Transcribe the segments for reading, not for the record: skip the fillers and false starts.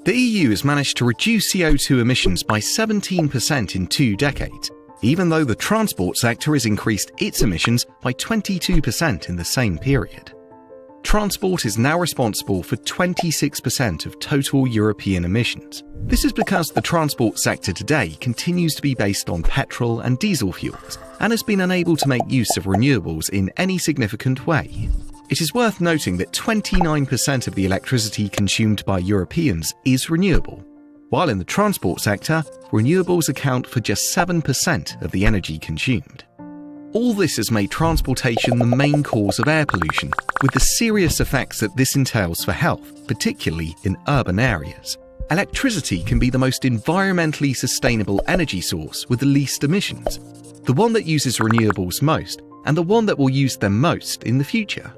The EU has managed to reduce CO2 emissions by 17% in 2 decades, even though the transport sector has increased its emissions by 22% in the same period. Transport is now responsible for 26% of total European emissions. This is because the transport sector today continues to be based on petrol and diesel fuels and has been unable to make use of renewables in any significant way. It is worth noting that 29% of the electricity consumed by Europeans is renewable, while in the transport sector, renewables account for just 7% of the energy consumed. All this has made transportation the main cause of air pollution, with the serious effects that this entails for health, particularly in urban areas. Electricity can be the most environmentally sustainable energy source with the least emissions, the one that uses renewables most, and the one that will use them most in the future.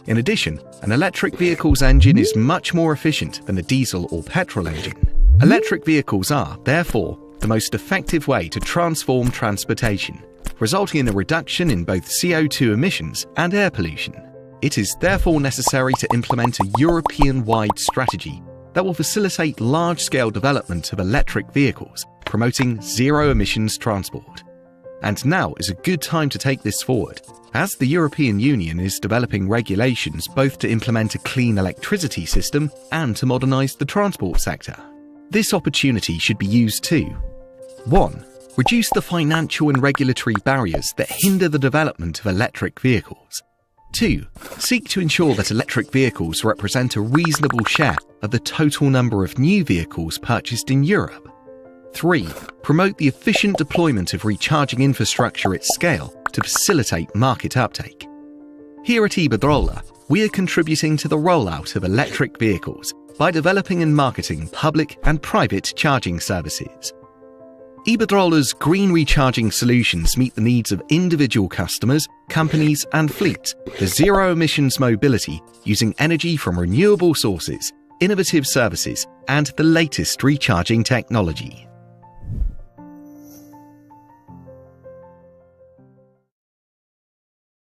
In addition, an electric vehicle's engine is much more efficient than a diesel or petrol engine. Electric vehicles are, therefore, the most effective way to transform transportation, resulting in a reduction in both CO2 emissions and air pollution. It is therefore necessary to implement a European-wide strategy that will facilitate large-scale development of electric vehicles, promoting zero-emissions transport. And now is a good time to take this forward, as the European Union is developing regulations both to implement a clean electricity system and to modernise the transport sector. This opportunity should be used to 1. Reduce the financial and regulatory barriers that hinder the development of electric vehicles. 2. Seek to ensure that electric vehicles represent a reasonable share of the total number of new vehicles purchased in Europe. 3. Promote the efficient deployment of recharging infrastructure at scale to facilitate market uptake. Here at Iberdrola, we are contributing to the rollout of electric vehicles by developing and marketing public and private charging services. Iberdrola's green recharging solutions meet the needs of individual customers, companies and fleets for zero-emissions mobility using energy from renewable sources, innovative services and the latest recharging technology.